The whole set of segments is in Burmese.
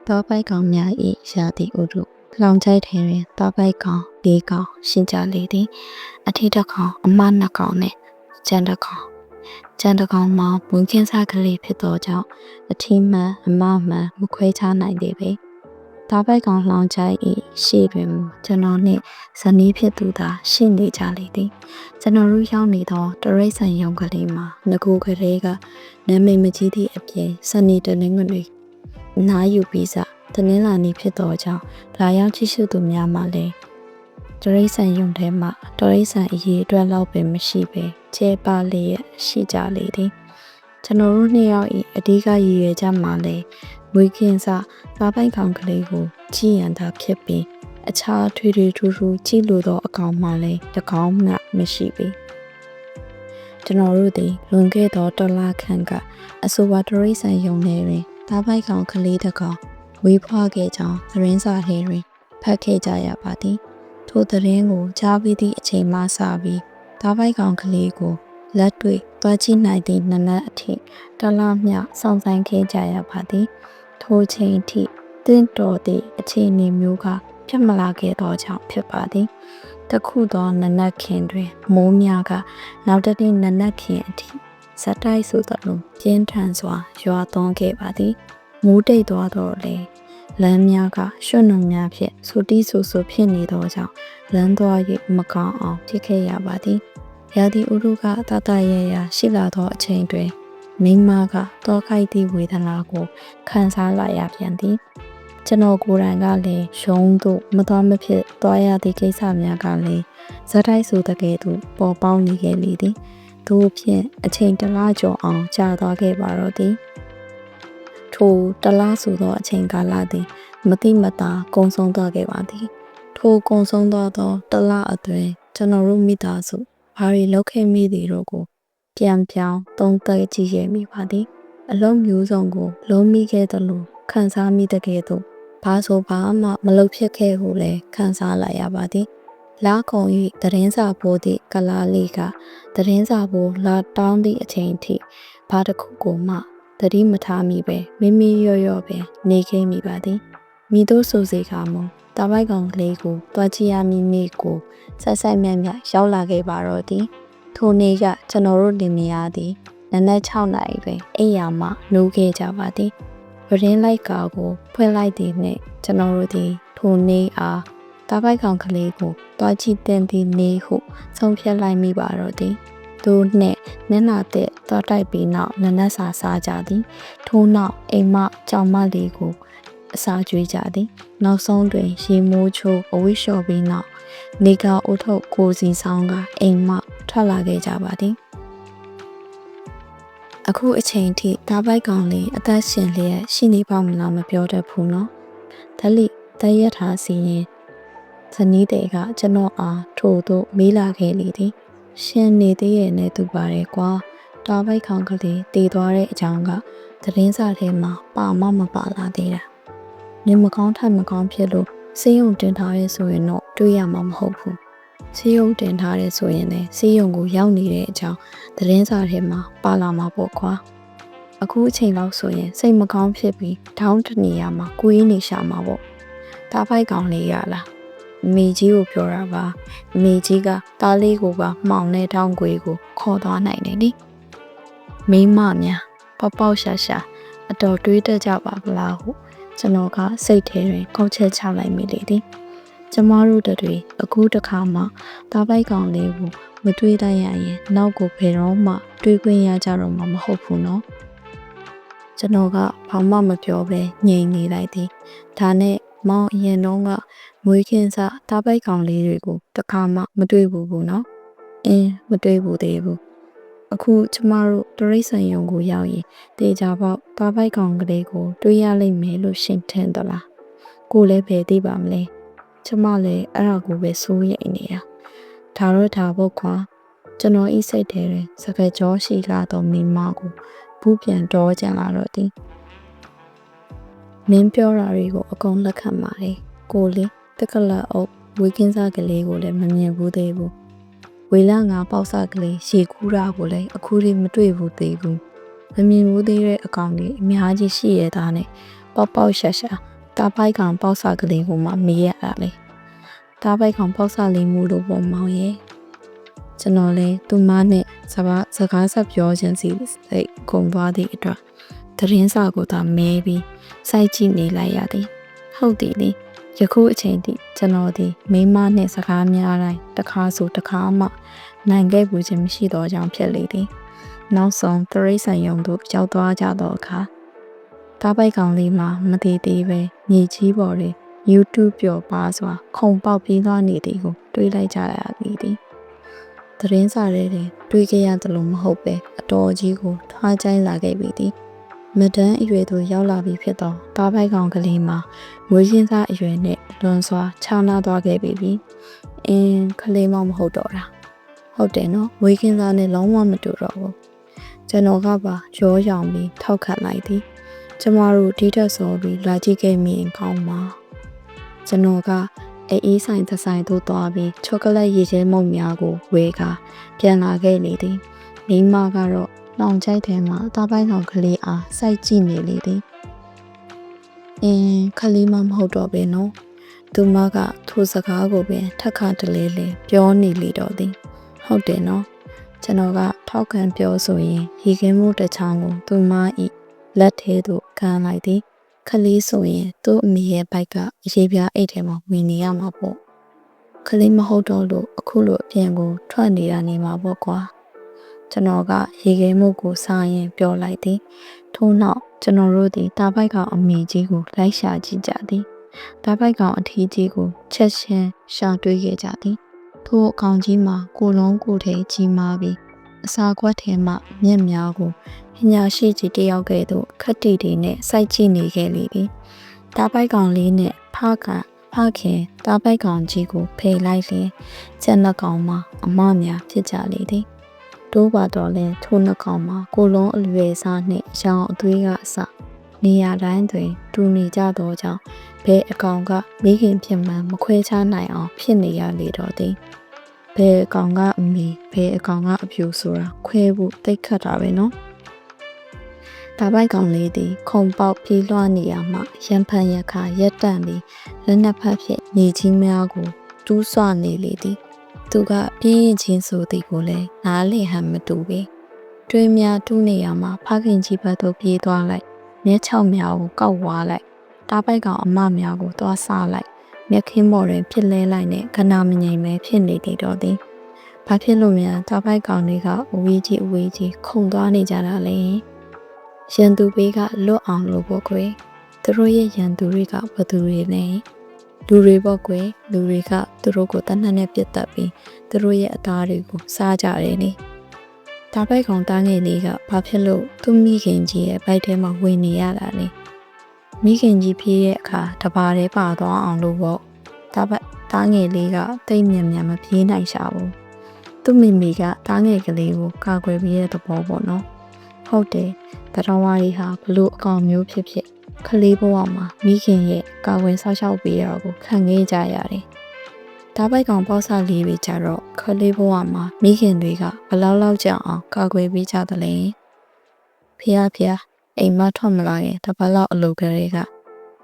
တောပိုက်ကောင်များ၏ရာသီဥတုလောင်ချိုက်ထဲတွင်တောပိုက်ကောင်၄ကောင်ရှင်းကြလေသည်အထီးတစ်ကောင်အမနှစ်ကောင်နှင့်ကျန်တစ်ကောင်မှာမွန်းကင်းစားကလေးဖြစ်သောကြောင့်အထီးမှန်အမမှန်မခွဲခြားနိုင်သေးပေတောပိုက်ကောင်လောင်ချိုက်၏ရှေ့တွင်ကျွန်တော်နှင့်ဇနီးဖြစ်သူသာရှိနေကြလေသည်ကျွန်တော်တို့ရောက်နေသောတရိတ်ဆန်ရုံကလေးမှာငကိုကလေးကနာမည်မကြီးသည့်အပြင်စနေတနင်္ဂနွေနားယူပြီးစတနင်္လာနေ့ဖြစ်သောကြောင့်လာရောက်ကြည့်ရှုသူများမှလည်းတရိတ်ဆန်ရုံထဲမှာတရိတ်ဆန်အရေးအတွက်လောက်ပင်မရှိပဲကျဲပါလျက်ရှိကြလေသည်ကျွန်တော်တို့နှစ်ယောက်၏အဓိကရည်ရွယ်ချက်မှာလည်းမွေးကင်းစားသားပိုက်ကောင်ကလေးကိုကြည်ရန်သာဖြစ်ပြီးအခြားထွေထွေထူးထူးကြည့်လို့သောအကောင်မှလည်းတကောင်မှမရှိပေကျွန်တော်တို့သည်လွန်ခဲ့သောတစ်လခန့်ကအဆိုပါတရိတ်ဆန်ရုံထဲတွင်သားပိုက်ကောင်ကလေးတစ်ကောင်ဝေးဖွားခဲ့ကြောင်းသတင်းစာထဲတွင်ဖတ်ခဲ့ကြရပါသည်ထိုသတင်းကိုကြားပြီးသည့်အချိန်မှစပြီးသားပိုက်ကောင်ကလေးကိုလက်တွေ့သွားကြည့်နိုင်သည့်နနက်အထိတလားမျှစောင့်ဆိုင်ခဲ့ကြရပါသည်ထိုချိန်ထိတင့်တော်သည့်အခြေအနေမျိုးကဖြစ်မလာခဲ့သောကြောင့်ဖြစ်ပါသည်တခုသောနနက်ခင်တွင်မိုးများကနောက်တစ်နေ့နနက်ခင်အထိဇက်တိုက်ဆိုသလိုပြင်းထန်စွာရွာသွန်းခဲ့ပါသည်မိုးတိတ်သွားတော့လေလမ်းများကရွှွနှုံများဖြင့်ဆူတီးဆူဆူဖြစ်နေသောကြောင့်လမ်းသွား၍မကောင်းအောင်ဖြစ်ခဲ့ရပါသည်ရာသီဥတုကတတရရရှိလာသောအချိန်တွင်မိန်းမကတောခိုက်သည့်ဝေဒနာကိုခံစားလာရပြန်သည်ကျွန်တော်ကိုယ်တိုင်ကလည်းရုံးသို့မတော်မဖြစ်သွားရသည့်ကိစ္စများကလည်းဇက်တိုက်ဆိုတဲ့ကဲ့သို့ပေါ်ပေါက်နေခဲ့လေသည်သို့ဖြင့်အချိန်တစ်လကျော်အောင်ကြာသွားခဲ့ပါတော့သည်ထိုတစ်လဆိုသောအချိန်ကာလသည်မတိမတာကုံဆုံးသွားခဲ့ပါသည်ထိုကုံဆုံးသွားသောတစ်လအတွင်းကျွန်တော်တို့မိသားစုဘာတွေလုပ်ခဲ့မိသည်တို့ကိုပြန်ပြောင်းသုံးသပ်ကြည့်ရမိပါသည်အလုံးမျိုးစုံကိုလုံးမိခဲ့သလိုခံစားမိတဲ့ကဲ့သို့ဘာဆိုဘာမှမလုပ်ဖြစ်ခဲ့ဟုလည်းခံစားလာရပါသည်လာခုံ၍သတင်းစာပိုးသည့်ကလာလေးကသတင်းစာပိုးလာတောင်းသည့်အချိန်ထိဘာတစ်ခုကိုမှသတိမထားမိပဲမိမိရော့ပဲနေခဲ့မိပါသည်မိတို့ဆိုစေကမူတာပိုက်ကောင်ကလေးကိုတွားကြည့်ရမိမိကိုဆက်ဆိုင်မြတ်မြတ်ရောက်လာခဲ့ပါတော့သည်ထိုနေ့ကကျွန်တော်တို့လင်မယားသည်နနက်6 နာရီတွင်အိမ်ယာမှနိုးခဲ့ကြပါသည်ဗရင်လိုက်ကာကိုဖွင့်လိုက်သည်နှင့်ကျွန်တော်တို့သည်ထိုနေ့အားတာပိုက်ကောင်ကလေးကိုတွားကြည့်တင်သည်နေ့ဟုဆုံးဖြတ်လိုက်မိပါတော့သည်သူနှင့်မျက်နှာသက်သွားတိုက်ပြီးနောက်နနက်စာစားကြသည်ထို့နောက်အိမ်မကြောင်မလေးကိုအစာကျွေးကြသည်နောက်ဆုံးတွင်ရေမိုးချိုးအဝိလျှော်ပြီးနောက်နေကအုတ်ထုတ်ကိုစီဆောင်ကအိမ်မထွက်လာခဲ့ကြပါသည်အခုအချိန်ထိတားပိုက်ကောင်လေးအသက်ရှင်လျက်ရှိနေပါမလားမပြောတတ်ဘူးနော်ဓလိတရက်ထားစီရင်ဇနီးတဲ့ကကျွန်တော်အားထို့သို့မေးလာခဲ့လေသည်ရှင်နေသေးရဲ့နဲ့သူပါတယ်ကွာတားပိုက်ကောင်ကလေးတည်သွားတဲ့အကြောင်းကသတင်းစာထဲမှာပါမပါလာသေးတာနေမကောင်းထိုင်မကောင်းဖြစ်လို့စေးရုံတင်ထားရဲဆိုရင်တော့တွေးရမှာမဟုတ်ဘူးစေးရုံတင်ထားရဲဆိုရင်လည်းစေးရုံကိုရောက်နေတဲ့အကြောင်းသတင်းစာထဲမှာပါလာမှာပေါ့ကွာအခုအချိန်လောက်ဆိုရင်စိတ်မကောင်းဖြစ်ပြီးထောင်းတနေရမှာကိုယ်နေရှာမှာပေါ့တားပိုက်ကောင်လေးရလားမိကြီးကိုပြောတာပါမိကြီးကတားလေးကိုပါမှောင်တဲ့ထောင်းခွေကိုခေါ်သွားနိုင်တယ်လေမိမများပေါက်ရှာရှာအတော်တွေးတတ်ကြပါဗလားဟုကျွန်တော်ကစိတ်ထဲတွင်ကောက်ချက်ချလိုက်မိလေသည်ကျမတို့တွေအခုတခါမှတားပိုက်ကောင်လေးကိုမတွေးတတ်ရရင်နောက်ကိုဘယ်တော့မှတွေးခွင့်ရကြတော့မှာမဟုတ်ဘူးနော်ကျွန်တော်ကဘာမှမပြောဘဲငြိမ်နေလိုက်သည်ဒါနဲ့မောင်အရင်တော့ကမွေးခင်းစားတားပိုက်ကောင်လေးတွေကိုတခါမှမတွေ့ဘူးနော်မတွေ့ဘူးသေးဘူးအခုကျမတို့တရိတ်ဆန်ယုံကိုရောက်ရင်တေချာပေါက်တားပိုက်ကောင်ကလေးကိုတွေးရလိမ့်မယ်လို့ရှင်းထင်သလားကိုလည်းပဲသိပါမလဲကျမလည်းအဲ့ဒါကိုပဲစိုးရိမ်နေတာဒါတော့ဒါပေါ့ခွာကျွန်တော်ဤစိတ်ထဲတွင်စကားကြောရှိလာသောမိမကိုဘူးပြန်တော့ကြလာတော့သည်မင်းပြောတာတွေကိုအကုန်လက်ခံပါတယ်ကိုလေးတက္ကလာအုပ်ဝေကင်းစားကလေးကိုလည်းမမြင်ဘူးသေးဘူးဝေလာငါပေါက်စားကလေးရေကူးတာကိုလည်းအခုထိမတွေ့ဘူးသေးဘူးမမြင်ဘူးသေးတဲ့အကောင်ကြီးအများကြီးရှိရတာနဲ့ပေါက်ရှာရှာ တားပိုက်ကောင်ပေါက်စာကလေးကိုမှမေးရတာလေတားပိုက်ကောင်ပေါက်စာလေးမှုလို့ပေါ်မောင်ရဲ့ကျွန်တော်လည်းသူမနဲ့စကားဆက်ပြောခြင်းစီစိတ်ကုန်သွားသည့်အတွက်သတင်းစာကိုသာမဲပြီးစိုက်ကြည့်နေလိုက်ရသည်ဟုတ်တယ်လေယခုအချိန်ထိကျွန်တော်ဒီမိမနဲ့စကားများတိုင်းတစ်ခါဆိုတစ်ခါမှနိုင်ခဲ့ဘူးခြင်းမရှိတော့ကြောင်းဖြစ်လေသည်နောက်ဆုံးတရိษံယုံတို့ရောက်သွားကြတော့အခါတားပိုက်ကောင်လေးမှာမတည်သေးပဲမြေကြီးပေါ်တွင် YouTube ပျော်ပါစွာခုံပေါက်ပြီးသွားနေသည်ကိုတွေးလိုက်ကြရသည်သတင်းစာထဲတွင်တွေးခဲ့ရတယ်လို့မဟုတ်ပဲအတော်ကြီးကိုထွားကြိုင်းလာခဲ့ပြီသည်မဒန်းအရွယ်သို့ရောက်လာပြီဖြစ်သောတားပိုက်ကောင်ကလေးမှာမွေးရင်းသားအရွယ်နှင့်လွန်စွာခြားနားသွားခဲ့ပြီကလေးမဟုတ်တော့တာဟုတ်တယ်နော်မွေးရင်းသားနဲ့လုံးဝမတူတော့ဘူးကျွန်တော်ကပါရောရောင်ပြီးထောက်ခံလိုက်သည်ကျမတို့ဒီထက်စောပြီးလာကြည့်ခဲ့မိရင်ကောင်းမှာကျွန်တော်ကအေးဆိုင်တစ်ဆိုင်သို့သွားပြီးချောကလက်ရည်ချဲမုန့်များကိုဝယ်ကာပြန်လာခဲ့လေသည်မိမကတော့လောင်ချိုက်ထဲမှာတားပိုက်ကောင်ကလေးအားစိုက်ကြည့်နေလေသည်ကလေးမဟုတ်တော့ပဲနော်သူမကထိုစကားကိုပင်ထက်ခါတလဲလဲပြောနေလေတော့သည်ဟုတ်တယ်နော်ကျွန်တော်ကထောက်ခံပြောဆိုရင်ရေခဲမှုတစ်ချောင်းကိုသူမ၏လက်ထဲသို့ကန်လိုက်သည်ခလေးဆိုရင်သူ့အမေရဲ့ဘိုက်ကအရေးပြားအိတ်ထဲမှာဝင်နေရမှာပေါ့ခလေးမဟုတ်တော့လို့အခုလိုအပြင်ကိုထွက်နေတာနေမှာပေါ့ကွာကျွန်တော်ကရေခဲမှုကိုစားရင်ပြောလိုက်သည်ထို့နောက်ကျွန်တော်တို့ဒီတားပိုက်ကောင်အမေကြီးကိုလိုက်ရှာကြည့်ကြသည်တားပိုက်ကောင်အထီးကြီးကိုချက်ချင်းရှာတွေ့ခဲ့ကြသည်ထို့အကောင်ကြီးမှာကိုလုံးကိုထဲကြီးမားပြီးအစာခွက်ထဲမှမြက်များကိုပညာရှိကြီးတယောက်ကဲ့သို့ခက်တီတီနဲ့စိုက်ကြည့်နေခဲ့လေသည်တားပိုက်ကောင်လေးနဲ့ဖခင်တားပိုက်ကောင်ကြီးကိုဖေလိုက်လျင်ကျန်တဲ့ကောင်မှာအမများဖြစ်ကြလေသည်တိုးပါတော့လဲထိုနှစ်ကောင်မှာကိုလုံးအလွယ်စားနှင့်ရောင်အသွေးကအစနေရာတိုင်းတွင်တူနေကြသောကြောင့်ဘဲအကောင်ကမိခင်ဖြစ်မှန်မခွဲခြားနိုင်အောင်ဖြစ်နေရလေတော့သည်ဘဲအကောင်ကအမေဘဲအကောင်ကအဖြူဆိုတာခွဲဖို့တိတ်ခတ်တာပဲနော်တားပိုက်ကောင်လေးသည်ခုံပေါက်ပြေးလွှားနေရမှရံဖန်ရခါရက်တန့်ပြီးလက်နက်ဖက်ဖြင့်နေချင်းများကိုတူးဆွနေလေသည်သူကပြင်းရင်ချင်းဆိုသည်ကိုလည်းနားလည်ဟန်မတူပေတွင်းများတူးနေရမှဖခင်ကြီးဘက်သို့ပြေးသွားလိုက်မျက်ခြောက်များကိုကောက်ဝါလိုက်တားပိုက်ကောင်အမများကိုသွားစားလိုက်မျက်ခင်းပေါ်တွင်ဖြစ်လဲလိုက်နဲ့ခဏမငြိမ်ပဲဖြစ်နေသေးတော့သည်ဘာဖြစ်လို့များတားပိုက်ကောင်တွေကအဝေးကြီးခုန်သွားနေကြတာလဲရန်သူဘေးကလွတ်အောင်လို့ပေါ့ကွယ်သူတို့ရဲ့ရန်သူတွေကဘသူတွေလဲလူတွေပေါ့ကွယ်လူတွေကသူတို့ကိုတနက်နဲ့ပြစ်တက်ပြီးသူတို့ရဲ့အသားတွေကိုစားကြတယ်လေတားပိုက်ကောင်တားငယ်လေးကဘာဖြစ်လို့သူ့မိခင်ကြီးရဲ့ဘိုက်ထဲမှာဝင်နေရတာလဲမိခင်ကြီးပြေးရဲ့အခါတပါးတည်းပါသွားအောင်လို့ပေါ့တားငယ်လေးကတိတ်မြန်မပြေးနိုင်ရှာဘူးသူ့မိမိကတားငယ်ကလေးကိုကာကွယ်ပေးတဲ့သဘောပေါ့နော်ဟုတ်တယ်တတော်ဝါရီဟာဘလို့အကောင်မျိုးဖြစ်ခလေးဘဝမှာမိခင်ရဲ့ကာဝယ်ဆောက်ရှောက်ပေးတာကိုခံခဲ့ကြရတယ်။တားပိုက်ကောင်ပေါ့ဆလေးတွေကြတော့ခလေးဘဝမှာမိခင်တွေကဘလောက်ကြအောင်ကာကွယ်ပေးကြသလဲ။ဖះအိမ်မထွက်မလာရင်တပတ်လောက်အလုပ်ကလေးက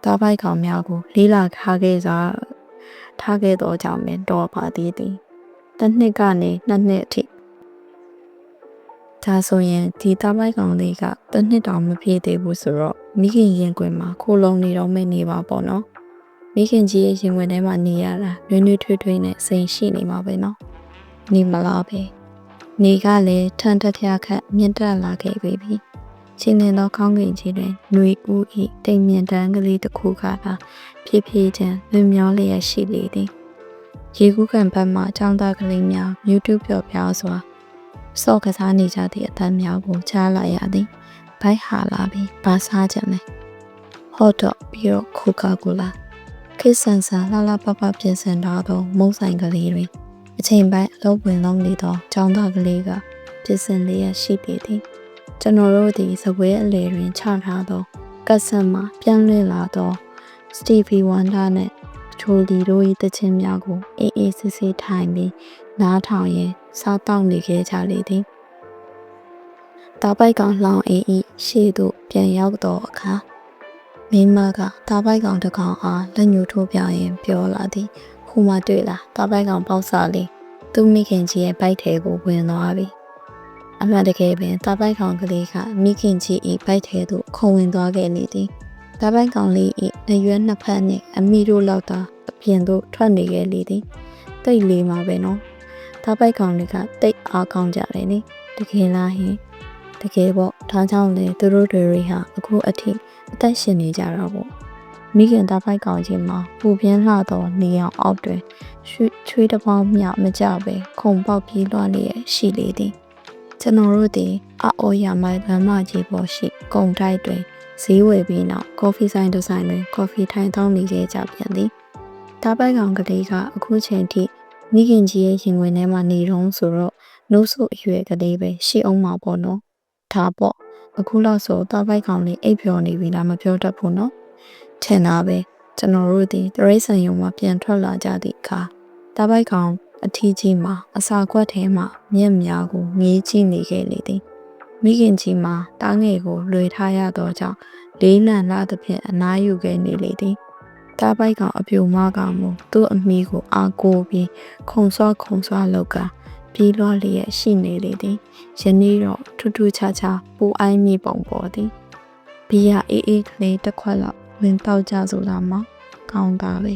တားပိုက်ကောင်များကိုလေးလာထားခဲ့တော့ကြောင့်ပဲတော့ပါသေးတယ်။တစ်နှစ်ကနေနှစ်နှစ်အထိဒါဆိုရင်ဒီတားပိုက်ကောင်လေးကတစ်နှစ်တောင်မပြည့်သေးဘူးဆိုတော့မိခင်ရင်ခွင်မှာခိုးလုံးနေတော့မဲ့နေပါပေါ့နော်မိခင်ကြီးရဲ့ရင်ခွင်ထဲမှာနေရတာနွေးထွေးနဲ့စိန်ရှိနေမှာပဲနော်နေမလားပဲနေကလည်းထန်ထထခတ်မြင့်တက်လာခဲ့ပြီချင်းနေတော့ကောင်းကင်ကြီးတွင်ຫນွေဦးဤတိမ်မြင့်တန်းကလေးတစ်ခုကသာဖြည်းဖြည်းချင်းလွင်မျောလျက်ရှိလေသည်ရေကူးကန်ဘက်မှចောင်းသားကလေးများ YouTube ပျော်ပြားစွာစော့ကစားနေကြသည့်အသံများကိုကြားလိုက်ရသည်ဘိုက်ဟာလာပြီးဘာစားကြလဲဟော့တော့ပြီးတော့ကိုကာကိုလာခေတ်ဆန်ဆန်လှပပြင်ဆင်ထားသောမုံဆိုင်ကလေးတွင်အချိန်ပိုင်းအလုပ်ဝင်လုံးနေသောចောင်းသားကလေးကပြင်ဆင်လျက်ရှိပေသည်ကျွန်တော်တို့သည်စပွဲအလေတွင်ချထားသောကတ်ဆန်မှာပြန်လည်လာသောစတီဗီဝမ်ဒါနှင့်ချိုလီတို့၏တခြင်းများကိုအေးဆေးထိုင်ပြီးနားထောင်ရင်းစားတောက်နေခဲ့ကြလေသည်တားပိုက်ကောင်လောင်အေးရှေ့သို့ပြန်ရောက်သောအခါ မိမကတားပိုက်ကောင်တစ်ကောင်အားလက်ညှိုးထိုးပြရင်ပြောလာသည်ဟိုမှတွေ့လားတားပိုက်ကောင်ပေါက်စားလေးသူ့မိခင်ကြီးရဲ့ဘိုက်ထဲကိုဝင်သွားပြီအမှန်တကယ်ပင်တားပိုက်ကောင်ကလေးကမိခင်ကြီး၏ဘိုက်ထဲသို့ခုန်ဝင်သွားခဲ့လေသည်တားပိုက်ကောင်လေး၏အရွယ်နှစ်ဖက်နှင့်အမိတို့လောက်သာအပြင်သို့ထွက်နေခဲ့လေသည်တိတ်လေးမှာပဲနော်တားပိုက်ကောင်လေးကတိတ်အားကောင်းကြတယ်နိတကယ်လားဟင်တကယ်ပေါ့ဒါကြောင့်လေသူတို့တွေဟာအခုအထိအသက်ရှင်နေကြတာပေါ့မိခင်တားပိုက်ကောင်ချင်းမှာပူပြင်းလှသောနေအောင်အောက်တွင်ချွေးတစ်ပေါင်းမြမကြပဲခုံပေါက်ပြေးလွှားလျက်ရှိလေသည်ကျွန်တော်တို့သည်အော်ရမိုင်ဗမ်းမကြီးပေါ်ရှိကုံတိုက်တွင်ဈေးဝယ်ပြီးနောက်ကော်ဖီဆိုင်တစ်ဆိုင်တွင်ကော်ဖီထိုင်တောင်းနေခဲ့ကြပြန်သည်တားပိုက်ကောင်ကလေးကအခုချိန်ထိမိခင်ကြီးရဲ့ရင်ဝင်ထဲမှာနေတော့ဆိုတော့နှုတ်ဆုပ်အရွယ်ကလေးပဲရှိအောင်မှာပေါ့နော်ဒါပေါ့အခုလောက်ဆိုတားပိုက်ကောင်လေးအိပ်ပျော်နေပြီလားမပြောတတ်ဘူးနော်ထင်တာပဲကျွန်တော်တို့ဒီတရိတ်ဆန်ယုံမှာပြန်ထွက်လာကြသည့်အခါတားပိုက်ကောင်အထီးကြီးမှာအစာခွက်ထဲမှာမျက်များကိုငေးကြည့်နေခဲ့လေသည်မိခင်ကြီးမှာတားငယ်ကိုလွေထားရသောကြောင့်လေးလံလာသဖြင့်အနားယူခဲ့နေလေသည်တားပိုက်ကောင်အပြူမကမူသူ့အမိကိုအားကိုးပြီးခုံဆွာလောက်ကပြေးလွှားလျက်ရှိနေလေသည်ယနေ့တော့ထူးထူးခြားခြားပူအိုင်းမိပုံပေါ်သည်ဘီယာအေးအေးကလေးတစ်ခွက်လောက်ဝင်တောက်ကြဆိုလာမှကောင်းတာပဲ